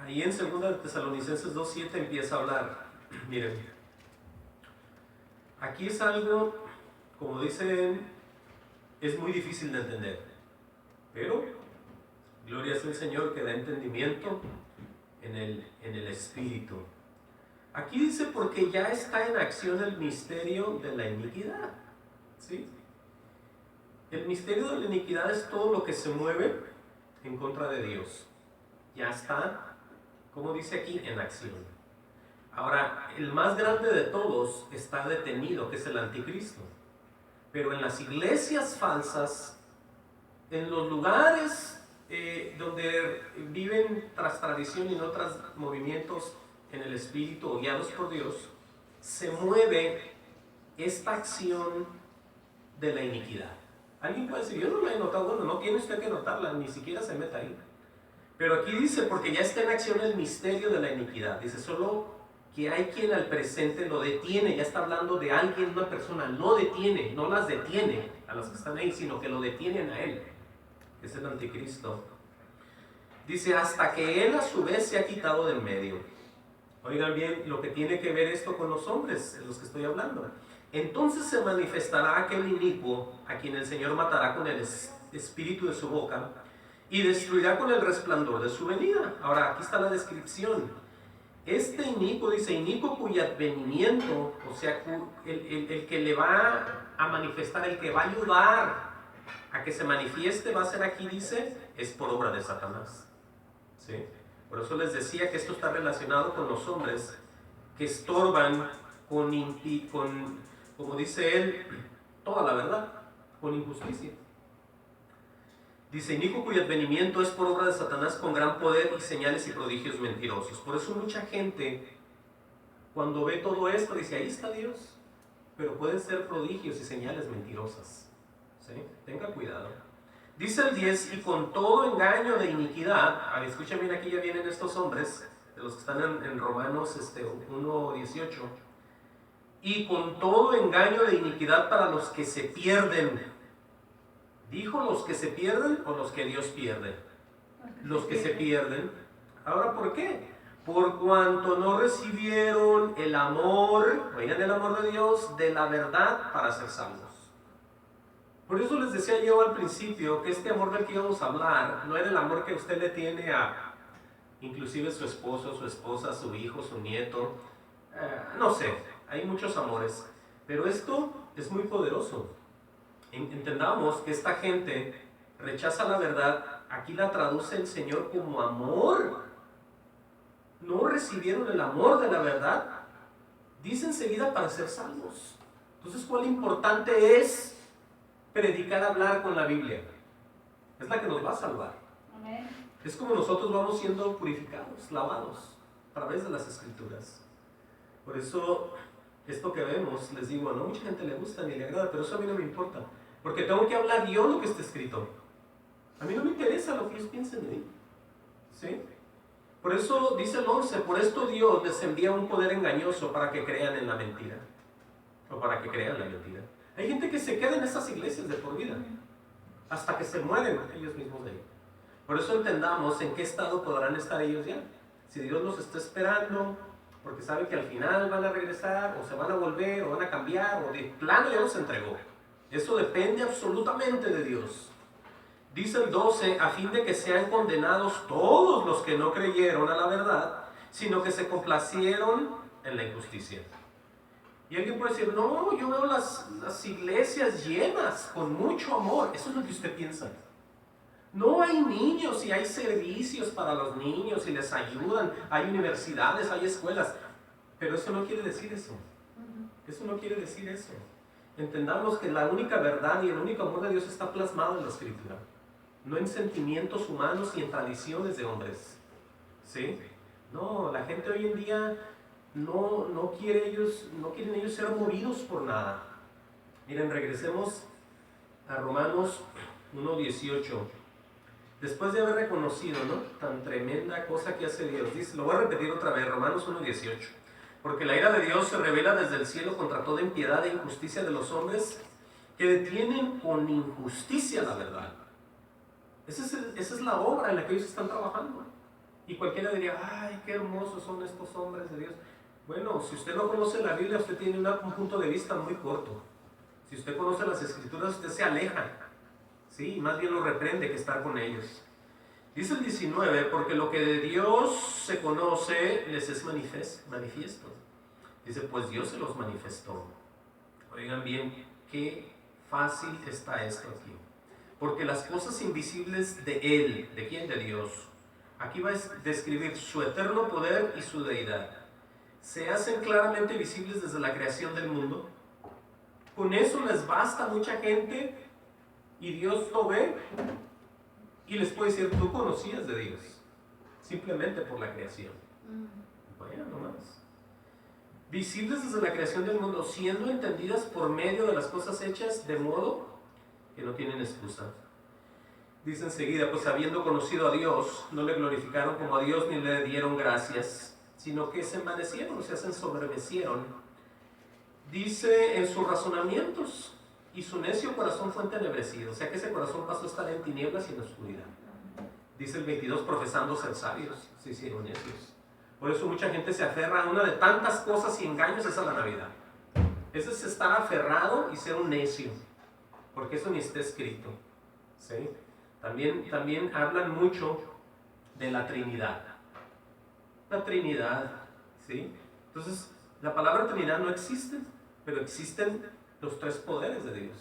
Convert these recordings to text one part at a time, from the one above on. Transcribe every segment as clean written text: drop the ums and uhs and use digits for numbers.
ahí en 2 de Tesalonicenses 2:7 empieza a hablar. Miren, aquí es algo, como dicen, es muy difícil de entender, pero gloria es el Señor que da entendimiento en el Espíritu. Aquí dice, porque ya está en acción el misterio de la iniquidad. ¿Sí? El misterio de la iniquidad es todo lo que se mueve en contra de Dios. Ya está, como dice aquí, en acción. Ahora, el más grande de todos está detenido, que es el anticristo. Pero en las iglesias falsas, en los lugares donde viven tras tradición y no tras movimientos en el Espíritu o guiados por Dios, se mueve esta acción de la iniquidad. Alguien puede decir, yo no la he notado. Bueno, no tiene usted que notarla, ni siquiera se meta ahí. Pero aquí dice, porque ya está en acción el misterio de la iniquidad. Dice, solo que hay quien al presente lo detiene. Ya está hablando de alguien, una persona, lo detiene, no las detiene a las que están ahí, sino que lo detienen a él. Es el anticristo. Dice, hasta que él a su vez se ha quitado del medio. Oigan bien lo que tiene que ver esto con los hombres, de los que estoy hablando. Entonces se manifestará aquel inicuo, a quien el Señor matará con el espíritu de su boca, y destruirá con el resplandor de su venida. Ahora, aquí está la descripción. Este inicuo, dice, inicuo cuyo advenimiento, o sea, el que le va a manifestar, el que va a ayudar a que se manifieste, va a ser aquí, dice, es por obra de Satanás. ¿Sí? Por eso les decía que esto está relacionado con los hombres que estorban con, como dice él, toda la verdad, con injusticia. Dice, inicuo cuyo advenimiento es por obra de Satanás con gran poder y señales y prodigios mentirosos. Por eso mucha gente, cuando ve todo esto, dice, ahí está Dios. Pero pueden ser prodigios y señales mentirosas. ¿Sí? Tenga cuidado. Dice el 10, y con todo engaño de iniquidad, escuchen bien, aquí ya vienen estos hombres, de los que están en Romanos 1:18, y con todo engaño de iniquidad para los que se pierden. ¿Dijo los que se pierden o los que Dios pierde? Los que se pierden. Ahora, ¿por qué? Por cuanto no recibieron el amor, oigan, el amor de Dios, de la verdad para ser salvos. Por eso les decía yo al principio que este amor del que íbamos a hablar no era el amor que usted le tiene a inclusive su esposo, su esposa, su hijo, su nieto. No sé, hay muchos amores. Pero esto es muy poderoso. Entendamos que esta gente rechaza la verdad. Aquí la traduce el Señor como amor. No recibieron el amor de la verdad. Dice enseguida para ser salvos. Entonces, ¿cuál importante es predicar, hablar con la Biblia? Es la que nos va a salvar. Amén. Es como nosotros vamos siendo purificados, lavados a través de las Escrituras. Por eso, esto que vemos, les digo, no mucha gente le gusta ni le agrada, pero eso a mí no me importa, porque tengo que hablar yo lo que está escrito. A mí no me interesa lo que ellos piensen de mí. ¿Sí? Por eso dice el 11, por esto Dios les envía un poder engañoso para que crean en la mentira. O para que crean la mentira. Hay gente que se queda en esas iglesias de por vida, hasta que se mueren ellos mismos de ahí. Por eso entendamos en qué estado podrán estar ellos ya. Si Dios los está esperando, porque sabe que al final van a regresar, o se van a volver, o van a cambiar, o de plano ya los entregó. Eso depende absolutamente de Dios. Dice el 12, a fin de que sean condenados todos los que no creyeron a la verdad, sino que se complacieron en la injusticia. Y alguien puede decir, no, yo veo las iglesias llenas, con mucho amor. Eso es lo que usted piensa. No hay niños y hay servicios para los niños y les ayudan. Hay universidades, hay escuelas. Pero eso no quiere decir eso. Eso no quiere decir eso. Entendamos que la única verdad y el único amor de Dios está plasmado en la Escritura. No en sentimientos humanos y en tradiciones de hombres. ¿Sí? No, la gente hoy en día no quieren ellos ser movidos por nada. Miren, regresemos a Romanos 1:18. Después de haber reconocido, ¿no?, tan tremenda cosa que hace Dios, dice, lo voy a repetir otra vez, Romanos 1:18. Porque la ira de Dios se revela desde el cielo contra toda impiedad e injusticia de los hombres que detienen con injusticia la verdad. Esa es la obra en la que ellos están trabajando. Y cualquiera diría, ay, qué hermosos son estos hombres de Dios. Bueno, si usted no conoce la Biblia, usted tiene un punto de vista muy corto. Si usted conoce las Escrituras, usted se aleja, ¿sí? Y más bien lo reprende que estar con ellos. Dice el 19, porque lo que de Dios se conoce les es manifiesto. Dice, pues Dios se los manifestó. Oigan bien, qué fácil está esto aquí. Porque las cosas invisibles de Él, ¿de quién? De Dios. Aquí va a describir su eterno poder y su deidad. Se hacen claramente visibles desde la creación del mundo. Con eso les basta a mucha gente y Dios lo ve y les puede decir, tú conocías de Dios, simplemente por la creación. Vaya nomás. Visibles desde la creación del mundo, siendo entendidas por medio de las cosas hechas, de modo que no tienen excusa. Dice enseguida, pues habiendo conocido a Dios, no le glorificaron como a Dios ni le dieron gracias, sino que se envanecieron, o sea, se ensoberbecieron. Dice en sus razonamientos, y su necio corazón fue entenebrecido, o sea que ese corazón pasó a estar en tinieblas y en oscuridad. Dice el 22, profesando ser sabios, se hicieron necios. Por eso mucha gente se aferra a una de tantas cosas y engaños, es a la Navidad. Ese es estar aferrado y ser un necio, porque eso ni está escrito, ¿sí? También hablan mucho de la Trinidad. La Trinidad, ¿sí? Entonces, la palabra Trinidad no existe, pero existen los tres poderes de Dios.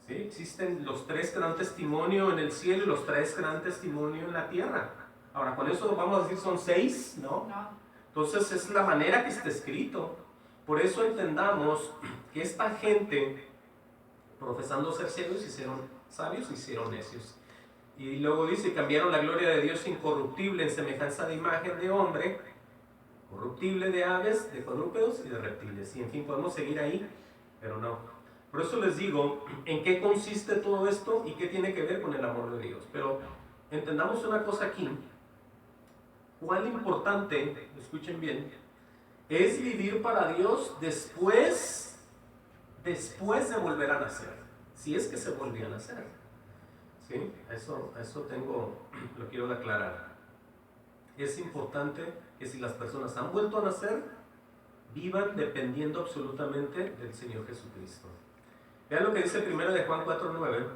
¿Sí? Existen los tres que dan testimonio en el cielo y los tres que dan testimonio en la tierra. Ahora, con eso vamos a decir son 6, ¿no? Entonces, es la manera que está escrito. Por eso entendamos que esta gente, profesando ser ciegos, hicieron sabios, hicieron necios. Y luego dice, cambiaron la gloria de Dios incorruptible en semejanza de imagen de hombre, corruptible de aves, de cuadrúpedos y de reptiles. Y en fin, podemos seguir ahí, pero no. Por eso les digo, ¿en qué consiste todo esto y qué tiene que ver con el amor de Dios? Pero entendamos una cosa aquí. Cuán importante, escuchen bien, es vivir para Dios después de volver a nacer. Si es que se volvió a nacer. ¿Sí? Eso lo quiero aclarar. Es importante que si las personas han vuelto a nacer, vivan dependiendo absolutamente del Señor Jesucristo. Vean lo que dice 1 de Juan 4:9.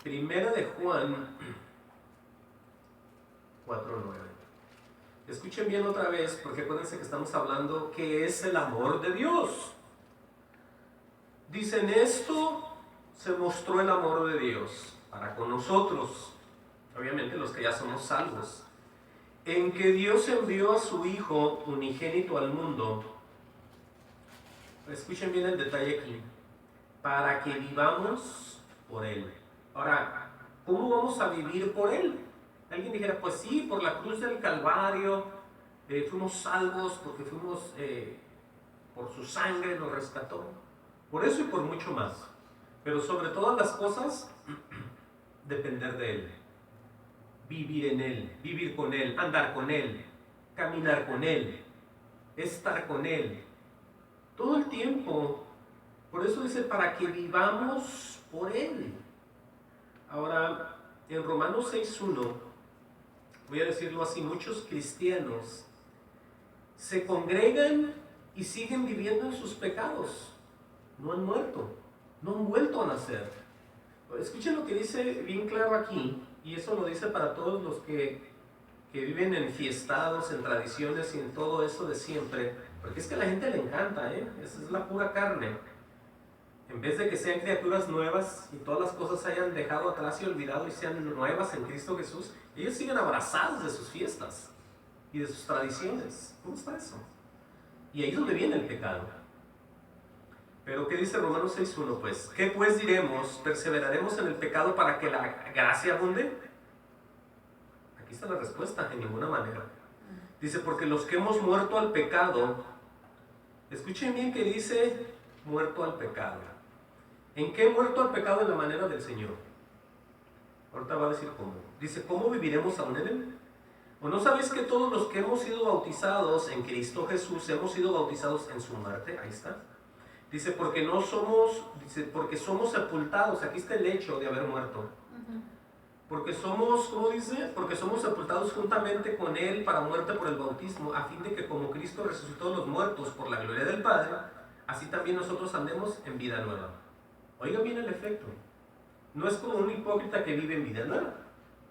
1 de Juan 4:9. Escuchen bien otra vez, porque acuérdense que estamos hablando que es el amor de Dios. Dicen, esto se mostró el amor de Dios para con nosotros, obviamente los que ya somos salvos, en que Dios envió a su Hijo unigénito al mundo. Escuchen bien el detalle aquí, para que vivamos por Él. Ahora, ¿cómo vamos a vivir por Él? Alguien dijera, pues sí, por la cruz del Calvario, fuimos salvos porque por su sangre nos rescató. Por eso y por mucho más. Pero sobre todas las cosas, depender de Él. Vivir en Él, vivir con Él, andar con Él, caminar con Él, estar con Él. Todo el tiempo. Por eso dice, para que vivamos por Él. Ahora, en Romanos 6:1, voy a decirlo así, muchos cristianos se congregan y siguen viviendo en sus pecados. No han muerto, no han vuelto a nacer. Escuchen lo que dice bien claro aquí, y eso lo dice para todos los que viven enfiestados en tradiciones y en todo eso de siempre, porque es que a la gente le encanta, esa es la pura carne. En vez de que sean criaturas nuevas y todas las cosas se hayan dejado atrás y olvidado y sean nuevas en Cristo Jesús, ellos siguen abrazados de sus fiestas y de sus tradiciones. ¿Cómo está eso? Y ahí es donde viene el pecado. Pero ¿qué dice Romanos 6:1? Pues, ¿qué pues diremos? ¿Perseveraremos en el pecado para que la gracia abunde? Aquí está la respuesta, en ninguna manera. Dice, porque los que hemos muerto al pecado, escuchen bien que dice muerto al pecado. ¿En qué muerto al pecado? En la manera del Señor. Ahorita va a decir cómo. Dice, ¿cómo viviremos aún en Él? ¿O no sabéis que todos los que hemos sido bautizados en Cristo Jesús, hemos sido bautizados en su muerte? Ahí está. Dice, porque somos sepultados. Aquí está el hecho de haber muerto. Porque somos, ¿cómo dice? Porque somos sepultados juntamente con Él para muerte por el bautismo, a fin de que como Cristo resucitó de los muertos por la gloria del Padre, así también nosotros andemos en vida nueva. Oigan bien el efecto. No es como un hipócrita que vive en vida nueva.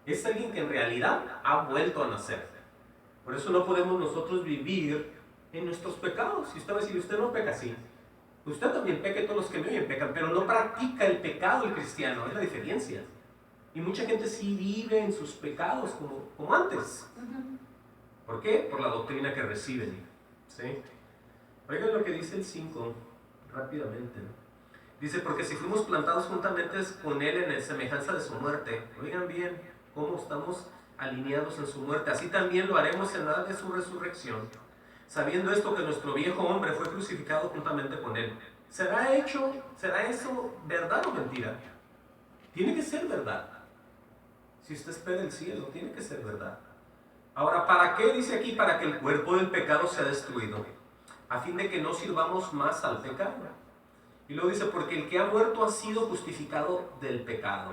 Es alguien que en realidad ha vuelto a nacer. Por eso no podemos nosotros vivir en nuestros pecados. Y usted va a decir, usted no peca así. Usted también peca y todos los que me oyen pecan, pero no practica el pecado el cristiano, es la diferencia. Y mucha gente sí vive en sus pecados como antes. ¿Por qué? Por la doctrina que reciben. ¿Sí? Oigan lo que dice el 5, rápidamente. Dice, porque si fuimos plantados juntamente con Él en semejanza de su muerte, oigan bien cómo estamos alineados en su muerte, así también lo haremos en la de su resurrección, sabiendo esto que nuestro viejo hombre fue crucificado juntamente con Él. ¿Será eso verdad o mentira? Tiene que ser verdad. Si usted espera el cielo, tiene que ser verdad. Ahora, ¿para qué? Dice aquí, para que el cuerpo del pecado sea destruido, a fin de que no sirvamos más al pecado. Y luego dice, porque el que ha muerto ha sido justificado del pecado.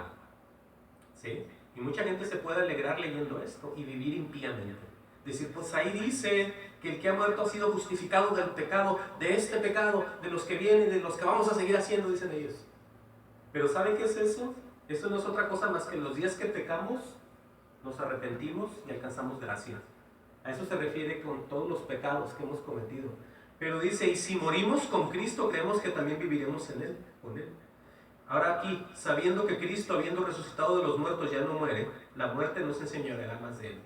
¿Sí? Y mucha gente se puede alegrar leyendo esto y vivir impíamente. Decir, pues ahí dice que el que ha muerto ha sido justificado del pecado, de este pecado, de los que vienen, de los que vamos a seguir haciendo, dicen ellos. Pero ¿sabe qué es eso? Eso no es otra cosa más que los días que pecamos, nos arrepentimos y alcanzamos gracia. A eso se refiere con todos los pecados que hemos cometido. Pero dice, y si morimos con Cristo, creemos que también viviremos en Él, con Él. Ahora aquí, sabiendo que Cristo, habiendo resucitado de los muertos, ya no muere, la muerte no se enseñoreará más de Él.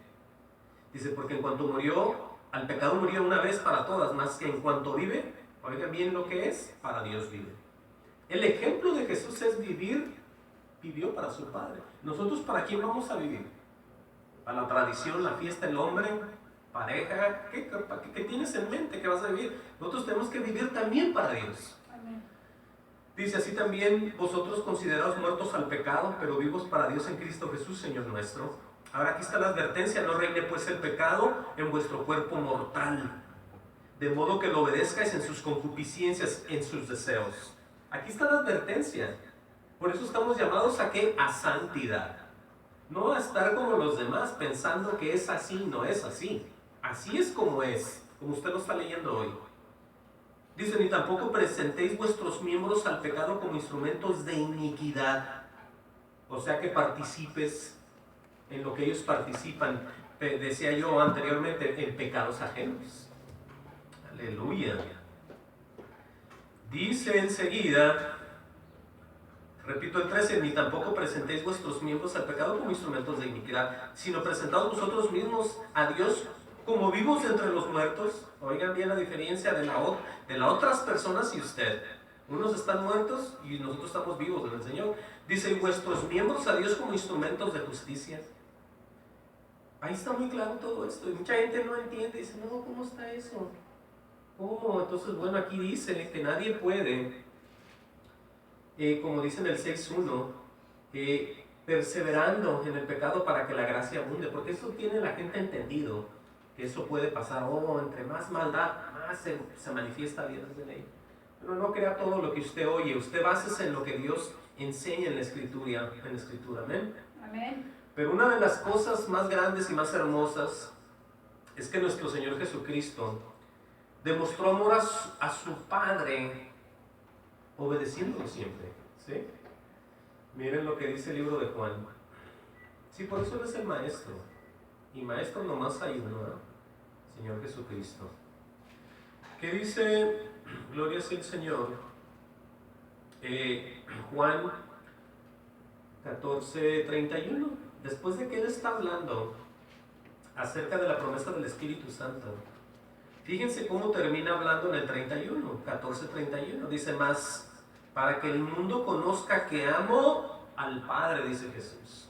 Dice, porque en cuanto murió, al pecado murió una vez para todas, más que en cuanto vive, oigan bien lo que es, para Dios vive. El ejemplo de Jesús es vivió para su Padre. ¿Nosotros para quién vamos a vivir? ¿Para la tradición, la fiesta, el hombre, pareja? ¿Qué tienes en mente que vas a vivir? Nosotros tenemos que vivir también para Dios. Amén. Dice, así también vosotros considerados muertos al pecado, pero vivos para Dios en Cristo Jesús, Señor nuestro. Ahora aquí está la advertencia, no reine pues el pecado en vuestro cuerpo mortal, de modo que lo obedezcáis en sus concupiscencias, en sus deseos. Aquí está la advertencia. Por eso estamos llamados a ¿qué? A santidad. No a estar como los demás pensando que es así, no es así. Así es, como usted lo está leyendo hoy. Dice, ni tampoco presentéis vuestros miembros al pecado como instrumentos de iniquidad. O sea que participes en lo que ellos participan. Decía yo anteriormente, en pecados ajenos. Aleluya. Dice enseguida, repito el 13, ni tampoco presentéis vuestros miembros al pecado como instrumentos de iniquidad, sino presentaos vosotros mismos a Dios como vivos entre los muertos. Oigan bien la diferencia de las otras personas y usted. Unos están muertos y nosotros estamos vivos en el Señor. Dice, y vuestros miembros a Dios como instrumentos de justicia. Ahí está muy claro todo esto. Y mucha gente no entiende, dice, no, ¿cómo está eso? ¿Cómo? Entonces, bueno, aquí dice que nadie puede, como dice en el 6.1, perseverando en el pecado para que la gracia abunde, porque eso tiene la gente entendido, que eso puede pasar, entre más maldad, más se manifiesta bien desde ley. Pero no crea todo lo que usted oye, usted básese en lo que Dios enseña en la Escritura, ¿amén? Amén. Pero una de las cosas más grandes y más hermosas es que nuestro Señor Jesucristo demostró amor a su Padre obedeciéndolo siempre, ¿sí? Miren lo que dice el libro de Juan. Sí, por eso Él es el Maestro. Y Maestro nomás hay uno, ¿no? Señor Jesucristo. ¿Qué dice? Gloria sea el Señor. Juan 14:31. Después de que Él está hablando acerca de la promesa del Espíritu Santo, fíjense cómo termina hablando en el 31, 14:31. Dice más, para que el mundo conozca que amo al Padre, dice Jesús.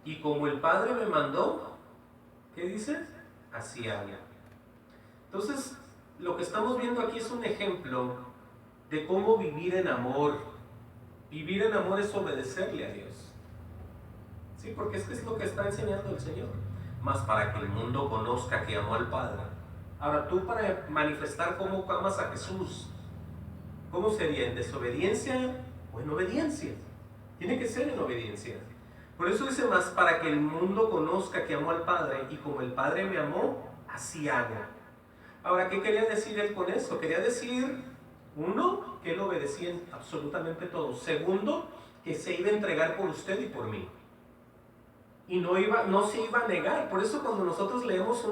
Y como el Padre me mandó, ¿qué dice? Así hago. Entonces, lo que estamos viendo aquí es un ejemplo de cómo vivir en amor. Vivir en amor es obedecerle a Dios. Sí, porque es lo que está enseñando el Señor. Más para que el mundo conozca que amó al Padre. Ahora, tú para manifestar cómo amas a Jesús, ¿cómo sería? ¿En desobediencia o en obediencia? Tiene que ser en obediencia. Por eso dice más, para que el mundo conozca que amo al Padre, y como el Padre me amó, así hago. Ahora, ¿qué quería decir él con eso? Quería decir, uno, que él obedecía en absolutamente todo. Segundo, que se iba a entregar por usted y por mí. Y no se iba a negar. Por eso cuando nosotros leemos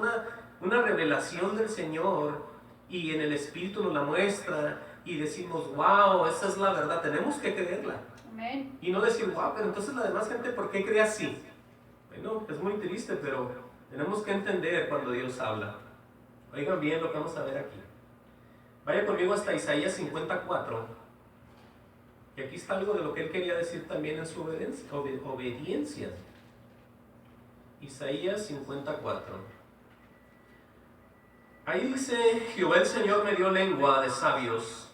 una revelación del Señor y en el Espíritu nos la muestra y decimos, wow, esa es la verdad, tenemos que creerla. Amén. Y no decir, wow, pero entonces la demás gente, ¿por qué cree así? Bueno, es muy triste, pero tenemos que entender cuando Dios habla. Oigan bien lo que vamos a ver aquí. Vaya conmigo hasta Isaías 54. Y aquí está algo de lo que él quería decir también en su obediencia. Isaías 54. Ahí dice, Jehová el Señor me dio lengua de sabios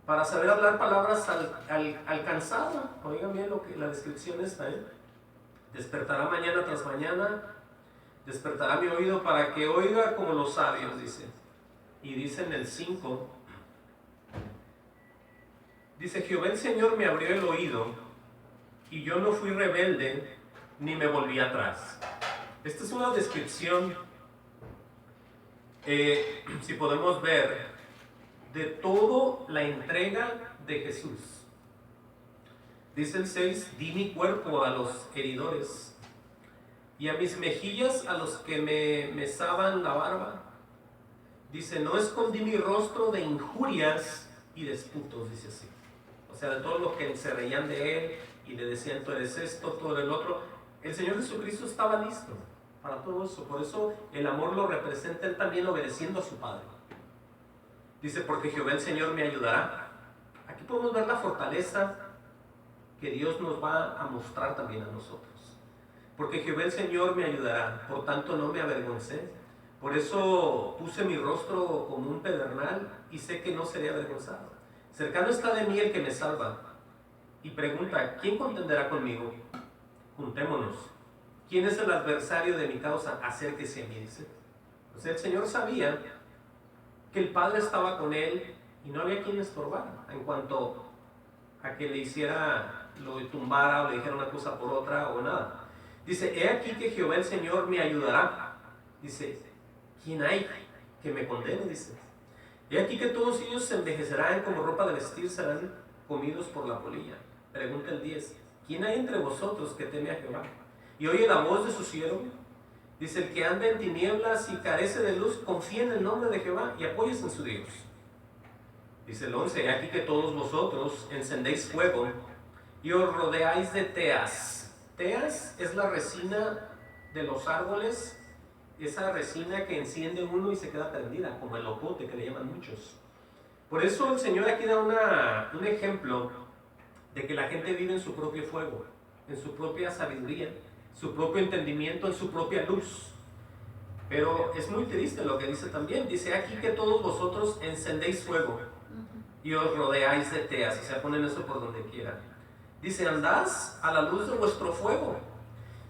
para saber hablar palabras al cansado. Oigan bien lo que la descripción está, Despertará mañana tras mañana, despertará mi oído para que oiga como los sabios, dice. Y dice en el 5, dice, Jehová el Señor me abrió el oído y yo no fui rebelde ni me volví atrás. Esta es una descripción, si podemos ver, de toda la entrega de Jesús. Dice el 6, di mi cuerpo a los heridores y a mis mejillas a los que me mesaban la barba. Dice, no escondí mi rostro de injurias y disputos, dice así. O sea, de todos los que se reían de él y le decían, tú eres esto, tú eres el otro. El Señor Jesucristo estaba listo para todo eso. Por eso el amor lo representa él también obedeciendo a su Padre. Dice, porque Jehová el Señor me ayudará. Aquí podemos ver la fortaleza que Dios nos va a mostrar también a nosotros. Porque Jehová el Señor me ayudará, por tanto no me avergoncé. Por eso puse mi rostro como un pedernal y sé que no seré avergonzado. Cercano está de mí el que me salva. Y pregunta, ¿quién contenderá conmigo? Juntémonos. ¿Quién es el adversario de mi causa? Acérquese a mí, dice. O sea, el Señor sabía que el Padre estaba con él y no había quien le estorbara en cuanto a que le hiciera, lo tumbara o le dijera una cosa por otra o nada. Dice, he aquí que Jehová el Señor me ayudará. Dice, ¿quién hay que me condene? Dice, he aquí que todos ellos se envejecerán como ropa de vestir, serán comidos por la polilla. Pregunta el 10, ¿quién hay entre vosotros que teme a Jehová y oye la voz de su siervo? Dice, el que anda en tinieblas y carece de luz, confía en el nombre de Jehová y apóyese en su Dios. Dice el 11, he aquí que todos vosotros encendéis fuego y os rodeáis de teas. Teas es la resina de los árboles, esa resina que enciende uno y se queda prendida, como el ocote que le llaman muchos. Por eso el Señor aquí da un ejemplo de que la gente vive en su propio fuego, en su propia sabiduría, su propio entendimiento, en su propia luz. Pero es muy triste lo que dice también. Dice aquí que todos vosotros encendéis fuego y os rodeáis de teas. O sea, ponen eso por donde quieran. Dice, andás a la luz de vuestro fuego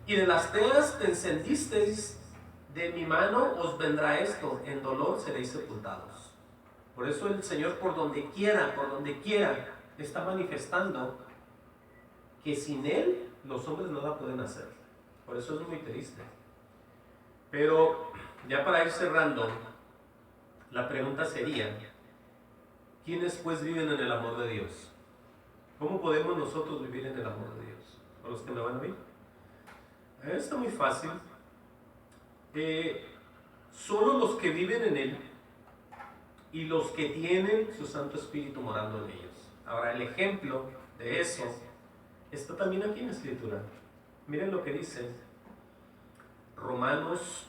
y de las teas te encendisteis. De mi mano os vendrá esto, en dolor seréis sepultados. Por eso el Señor por donde quiera, está manifestando que sin Él los hombres nada pueden hacer. Por eso es muy triste. Pero ya para ir cerrando, la pregunta sería, ¿quiénes pues viven en el amor de Dios? ¿Cómo podemos nosotros vivir en el amor de Dios? ¿Para los que me van a ver? Está muy fácil. Solo los que viven en Él y los que tienen su Santo Espíritu morando en ellos. Ahora, el ejemplo de eso está también aquí en la Escritura. Miren lo que dice Romanos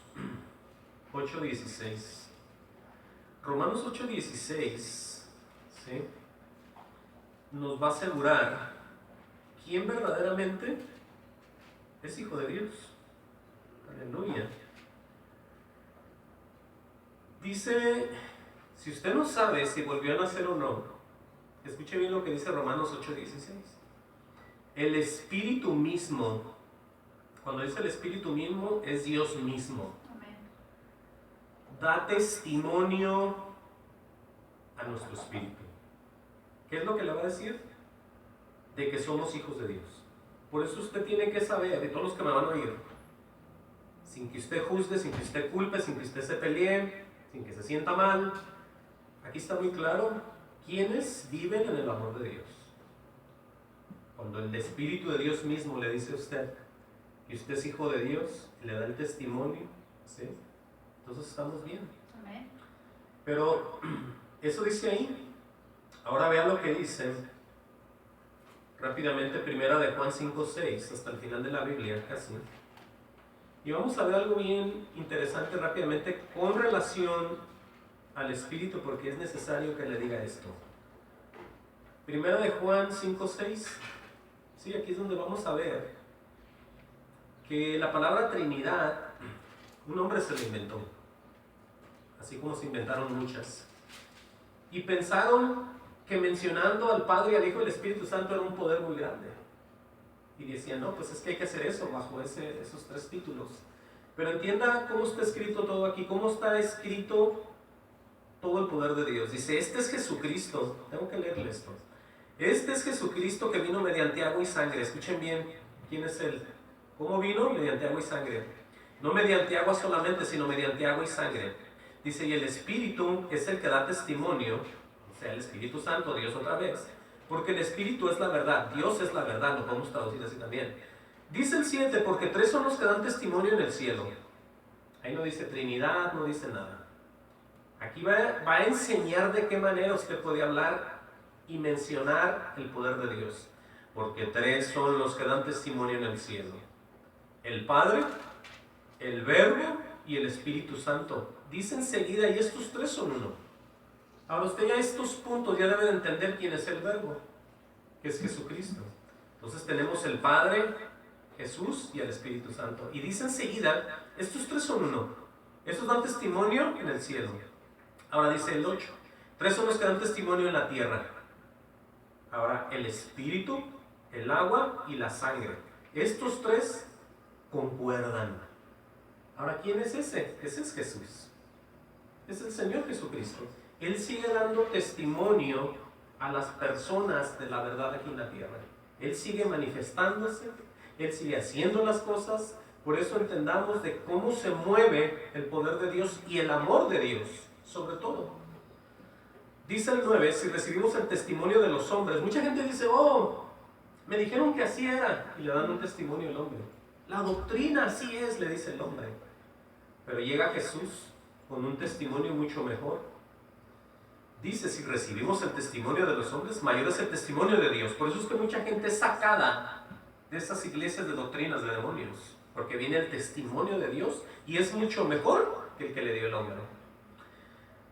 8:16. Romanos 8:16, ¿sí?, nos va a asegurar quién verdaderamente es hijo de Dios. Aleluya. Dice, si usted no sabe si volvió a nacer o no, escuche bien lo que dice Romanos 8:16. El Espíritu mismo, cuando dice el Espíritu mismo, es Dios mismo. Amén. Da testimonio a nuestro espíritu. ¿Qué es lo que le va a decir? De que somos hijos de Dios. Por eso usted tiene que saber, y todos los que me van a oír, sin que usted juzgue, sin que usted culpe, sin que usted se pelee, sin que se sienta mal, aquí está muy claro quiénes viven en el amor de Dios. Cuando el Espíritu de Dios mismo le dice a usted que usted es hijo de Dios y le da el testimonio, ¿sí? Entonces estamos bien. Amén. Pero eso dice ahí. Ahora vea lo que dice rápidamente, primera de Juan 5:6, hasta el final de la Biblia casi. Y vamos a ver algo bien interesante rápidamente con relación al Espíritu, porque es necesario que le diga esto. Primera de Juan 5:6. Sí, aquí es donde vamos a ver que la palabra Trinidad, un hombre se la inventó, así como se inventaron muchas. Y pensaron que mencionando al Padre, al Hijo y al Espíritu Santo era un poder muy grande. Y decían, no, pues es que hay que hacer eso bajo esos tres títulos. Pero entienda cómo está escrito todo aquí, cómo está escrito todo el poder de Dios. Dice, este es Jesucristo, tengo que leerle esto. Este es Jesucristo que vino mediante agua y sangre. Escuchen bien, ¿quién es Él? ¿Cómo vino? Mediante agua y sangre. No mediante agua solamente, sino mediante agua y sangre. Dice, y el Espíritu es el que da testimonio, o sea, el Espíritu Santo, Dios otra vez, porque el Espíritu es la verdad, Dios es la verdad, lo podemos traducir así también. Dice el 7, porque tres son los que dan testimonio en el cielo. Ahí no dice Trinidad, no dice nada. Aquí va a enseñar de qué manera usted puede hablar y mencionar el poder de Dios. Porque tres son los que dan testimonio en el cielo: el Padre, el Verbo y el Espíritu Santo. Dice enseguida, y estos tres son uno. Ahora usted ya estos puntos ya debe de entender quién es el Verbo, que es Jesucristo. Entonces tenemos el Padre, Jesús y el Espíritu Santo. Y dice enseguida, estos tres son uno. Estos dan testimonio en el cielo. Ahora dice el 8, tres son los que dan testimonio en la tierra. Ahora el Espíritu, el agua y la sangre. Estos tres concuerdan. Ahora, ¿quién es ese? Ese es Jesús. Es el Señor Jesucristo. Él sigue dando testimonio a las personas de la verdad aquí en la tierra. Él sigue manifestándose, Él sigue haciendo las cosas. Por eso entendamos de cómo se mueve el poder de Dios y el amor de Dios, sobre todo. Dice el 9, si recibimos el testimonio de los hombres, mucha gente dice, oh, me dijeron que así era, y le dan un testimonio al hombre. La doctrina así es, le dice el hombre. Pero llega Jesús con un testimonio mucho mejor. Dice, si recibimos el testimonio de los hombres, mayor es el testimonio de Dios. Por eso es que mucha gente es sacada de esas iglesias de doctrinas de demonios, porque viene el testimonio de Dios y es mucho mejor que el que le dio el hombre.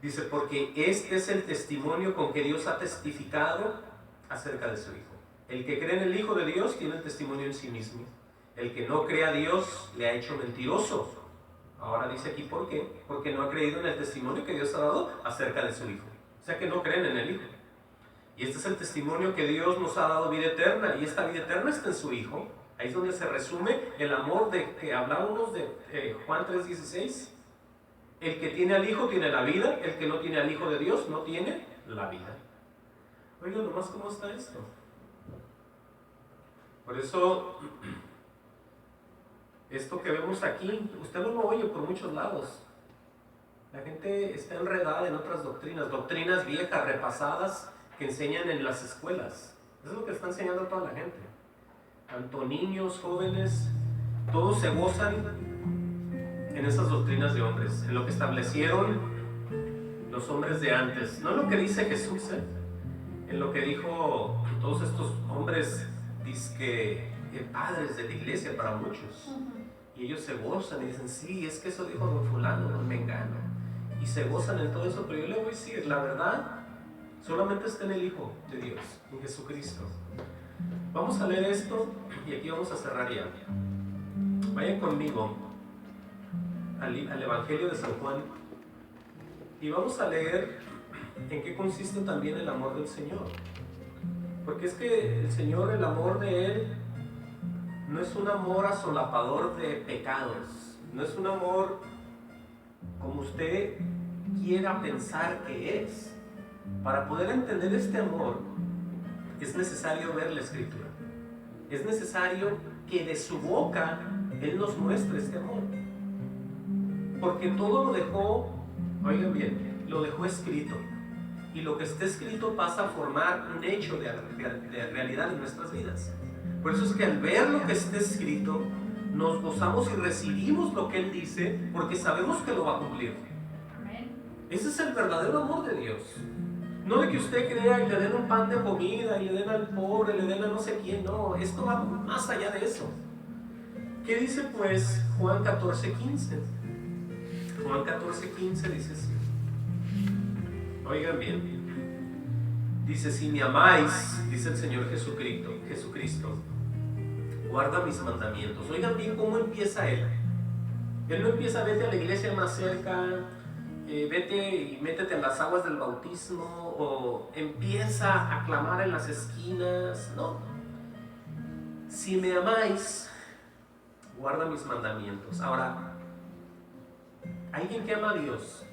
Dice, porque este es el testimonio con que Dios ha testificado acerca de su Hijo. El que cree en el Hijo de Dios tiene el testimonio en sí mismo. El que no cree a Dios le ha hecho mentiroso. Ahora dice aquí, ¿por qué? Porque no ha creído en el testimonio que Dios ha dado acerca de su Hijo. O sea que no creen en el Hijo. Y este es el testimonio que Dios nos ha dado, vida eterna. Y esta vida eterna está en su Hijo. Ahí es donde se resume el amor de que hablábamos de Juan 3:16. El que tiene al Hijo tiene la vida. El que no tiene al Hijo de Dios no tiene la vida. Oigan nomás cómo está esto. Por eso, esto que vemos aquí, usted no lo oye por muchos lados. La gente está enredada en otras doctrinas viejas, repasadas, que enseñan en las escuelas. Eso es lo que está enseñando toda la gente. Tanto niños, jóvenes, todos se gozan en esas doctrinas de hombres, en lo que establecieron los hombres de antes. No en lo que dice Jesús, en lo que dijo todos estos hombres, dizque padres de la iglesia para muchos. Y ellos se gozan y dicen, sí, es que eso dijo don fulano, don mengano. Y se gozan en todo eso, pero yo le voy a decir, la verdad solamente está en el Hijo de Dios, en Jesucristo. Vamos a leer esto y aquí vamos a cerrar ya. Vayan conmigo al Evangelio de San Juan y vamos a leer en qué consiste también el amor del Señor. Porque es que el Señor, el amor de Él, no es un amor asolapador de pecados, no es un amor como usted quiera pensar que es. Para poder entender este amor es necesario ver la Escritura. es necesario que de su boca Él nos muestre este amor. Porque todo lo dejó, oigan bien, lo dejó escrito. Y lo que está escrito pasa a formar un hecho de realidad en nuestras vidas. Por eso es que al ver lo que está escrito, nos gozamos y recibimos lo que Él dice, porque sabemos que lo va a cumplir. Ese es el verdadero amor de Dios. No de que usted crea y le den un pan de comida, y le den al pobre, le den a no sé quién. No, esto va más allá de eso. ¿Qué dice pues Juan 14:15? Juan 14:15 dice así. Oigan bien. Dice: si me amáis, dice el Señor Jesucristo, guarda mis mandamientos. Oigan bien cómo empieza Él. Él no empieza: vete a la iglesia más cerca, vete y métete en las aguas del bautismo, o empieza a clamar en las esquinas. No. Si me amáis, guarda mis mandamientos. Ahora, alguien que ama a Dios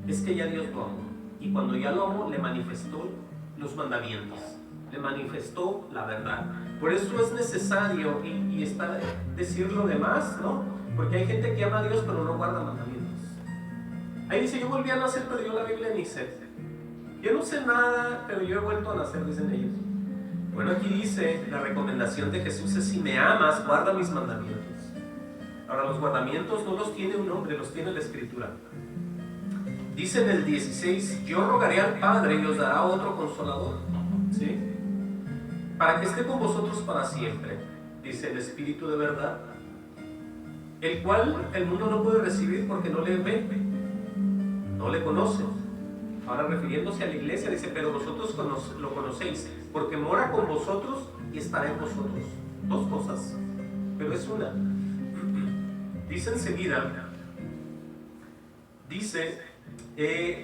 es que ya Dios lo amó, y cuando ya lo amó le manifestó los mandamientos, le manifestó la verdad. Por eso es necesario y está decir lo demás, ¿no? Porque hay gente que ama a Dios pero no guarda mandamientos. Ahí dice: yo volví a nacer, pero yo la Biblia ni sé. Yo no sé nada, pero yo he vuelto a nacer, dicen ellos. Bueno, aquí dice, la recomendación de Jesús es: si me amas, guarda mis mandamientos. Ahora, los mandamientos no los tiene un hombre, los tiene la Escritura. Dice en el 16: yo rogaré al Padre y os dará otro consolador, ¿sí?, para que esté con vosotros para siempre, dice el Espíritu de verdad, el cual el mundo no puede recibir porque no le ve, no le conoce. Ahora, refiriéndose a la iglesia, dice: pero vosotros lo conocéis, porque mora con vosotros y estará en vosotros. Dos cosas, pero es una. Dice enseguida, dice: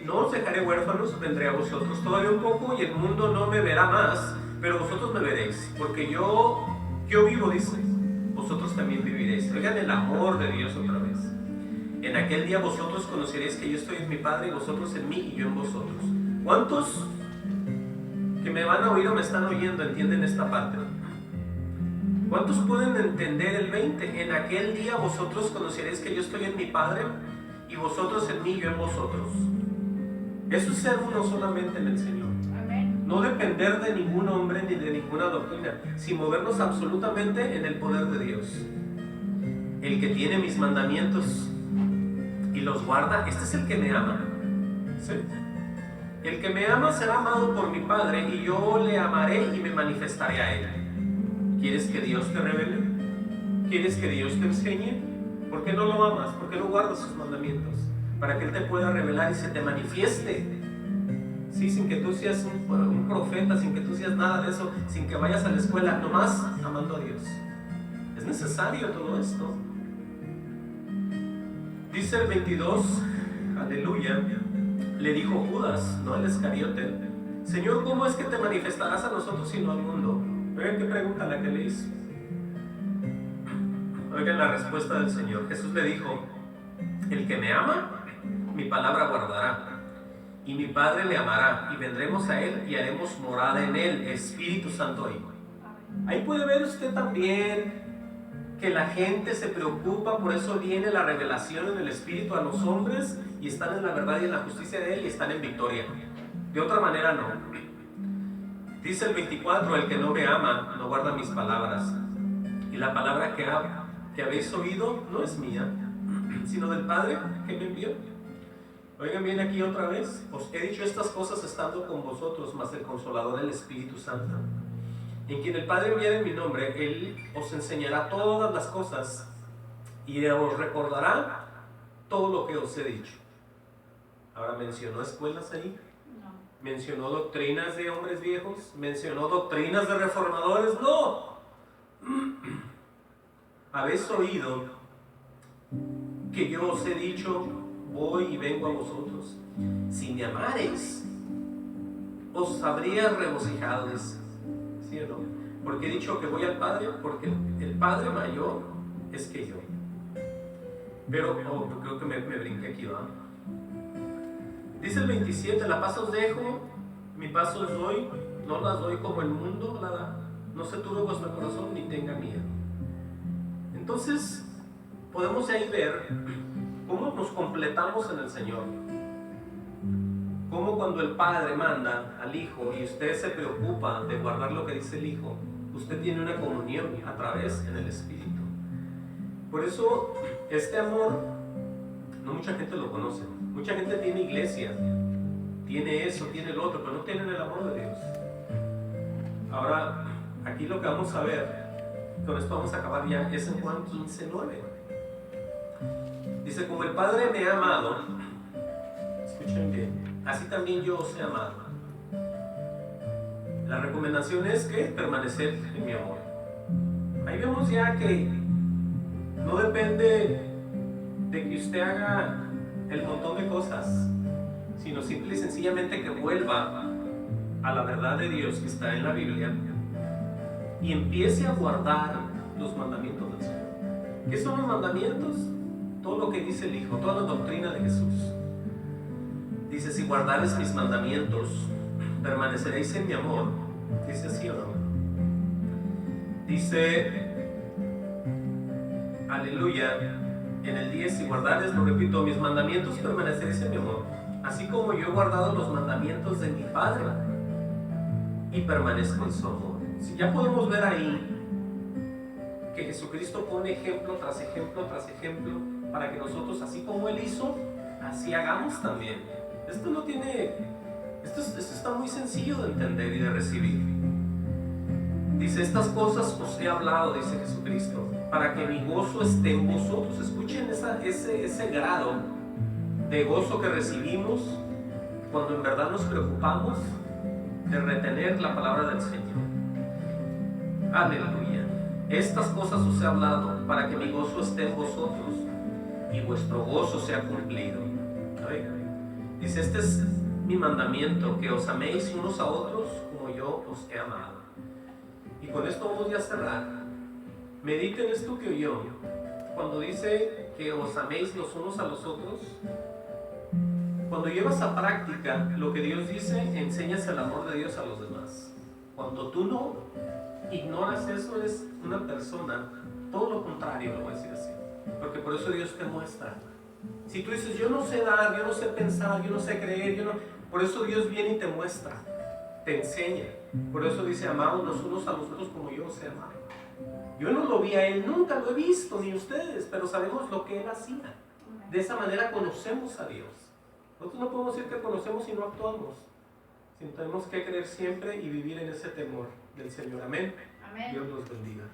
no os dejaré huérfanos, vendré a vosotros. Todavía un poco y el mundo no me verá más, pero vosotros me veréis, porque yo vivo, dice, vosotros también viviréis. Oigan el amor de Dios otra vez. En aquel día vosotros conoceréis que yo estoy en mi Padre, y vosotros en mí y yo en vosotros. ¿Cuántos que me van a oír o me están oyendo entienden esta parte? ¿Cuántos pueden entender el 20? En aquel día vosotros conoceréis que yo estoy en mi Padre, y vosotros en mí y yo en vosotros. Eso es ser uno solamente en el Señor. Amén. No depender de ningún hombre ni de ninguna doctrina, sino movernos absolutamente en el poder de Dios. El que tiene mis mandamientos y los guarda, este es el que me ama. ¿Sí? El que me ama será amado por mi Padre, y yo le amaré y me manifestaré a él. ¿Quieres que Dios te revele? ¿Quieres que Dios te enseñe? ¿Por qué no lo amas? ¿Por qué no guardas sus mandamientos? Para que Él te pueda revelar y se te manifieste. Sí, sin que tú seas un profeta, sin que tú seas nada de eso, sin que vayas a la escuela, nomás amando a Dios. Es necesario todo esto. Dice el 22, aleluya, le dijo Judas, no el Iscariote: Señor, ¿cómo es que te manifestarás a nosotros y no al mundo? Oigan qué pregunta la que le hizo. Oigan la respuesta del Señor. Jesús le dijo: el que me ama, mi palabra guardará, y mi Padre le amará, y vendremos a él y haremos morada en él. Espíritu Santo ahí. Ahí puede ver usted también que la gente se preocupa, por eso viene la revelación en el Espíritu a los hombres, y están en la verdad y en la justicia de él, y están en victoria. De otra manera no. Dice el 24: el que no me ama no guarda mis palabras, y la palabra que habéis oído no es mía, sino del Padre que me envió. Oigan bien aquí otra vez: os he dicho estas cosas estando con vosotros, mas el Consolador, el Espíritu Santo, en quien el Padre enviará en mi nombre, Él os enseñará todas las cosas y os recordará todo lo que os he dicho. Ahora, ¿mencionó escuelas ahí? No. ¿Mencionó doctrinas de hombres viejos? ¿Mencionó doctrinas de reformadores? No. Habéis oído que yo os he dicho: voy y vengo a vosotros. Si me amareis, os habríais regocijado. ¿Sí o no? Porque he dicho que voy al Padre, porque el Padre mayor es que yo. Pero creo que me brinqué aquí, ¿va? Dice el 27: la paz os dejo, mi paz os doy, no las doy como el mundo la da. no se turbe vuestro corazón ni tenga miedo. Entonces, podemos ahí ver cómo nos completamos en el Señor. Cómo cuando el Padre manda al Hijo y usted se preocupa de guardar lo que dice el Hijo, usted tiene una comunión a través en el Espíritu. Por eso, este amor, no mucha gente lo conoce. Mucha gente tiene iglesia, tiene eso, tiene lo otro, pero no tienen el amor de Dios. Ahora, aquí lo que vamos a ver, con esto vamos a acabar ya, es en Juan 15:9. Dice, como el Padre me ha amado, escuchen bien, así también yo os he amado. La recomendación es que permanecer en mi amor. Ahí vemos ya que no depende de que usted haga el montón de cosas, sino simple y sencillamente que vuelva a la verdad de Dios que está en la Biblia y empiece a guardar los mandamientos del Señor. ¿Qué son los mandamientos? Todo lo que dice el Hijo, toda la doctrina de Jesús. Dice, si guardares mis mandamientos, permaneceréis en mi amor. Dice así o no. Dice, aleluya, en el 10, si guardares, lo repito, mis mandamientos, permaneceréis en mi amor, así como yo he guardado los mandamientos de mi Padre y permanezco en su amor. Si ya podemos ver ahí que Jesucristo pone ejemplo tras ejemplo tras ejemplo para que nosotros, así como Él hizo, así hagamos también. Esto está muy sencillo de entender y de recibir. Dice, estas cosas os he hablado, dice Jesucristo, para que mi gozo esté en vosotros. Escuchen ese grado de gozo que recibimos cuando en verdad nos preocupamos de retener la palabra del Señor. Aleluya. Estas cosas os he hablado para que mi gozo esté en vosotros y vuestro gozo sea cumplido. Dice, este es mi mandamiento, que os améis unos a otros como yo os he amado. Y con esto vamos ya a cerrar. Mediten esto que oyó. Cuando dice que os améis los unos a los otros, cuando llevas a práctica lo que Dios dice, enseñas el amor de Dios a los demás. Cuando tú no ignoras eso, eres una persona, todo lo contrario, lo voy a decir así. Porque por eso Dios te muestra. Si tú dices, yo no sé dar, yo no sé pensar, yo no sé creer, por eso Dios viene y te muestra, te enseña. Por eso dice, amaos los unos a los otros como yo os he amado. Yo no lo vi a Él, nunca lo he visto, ni ustedes, pero sabemos lo que Él hacía. De esa manera conocemos a Dios. Nosotros no podemos decir que conocemos si no actuamos, sino tenemos que creer siempre y vivir en ese temor del Señor. Amén. Amén. Dios los bendiga.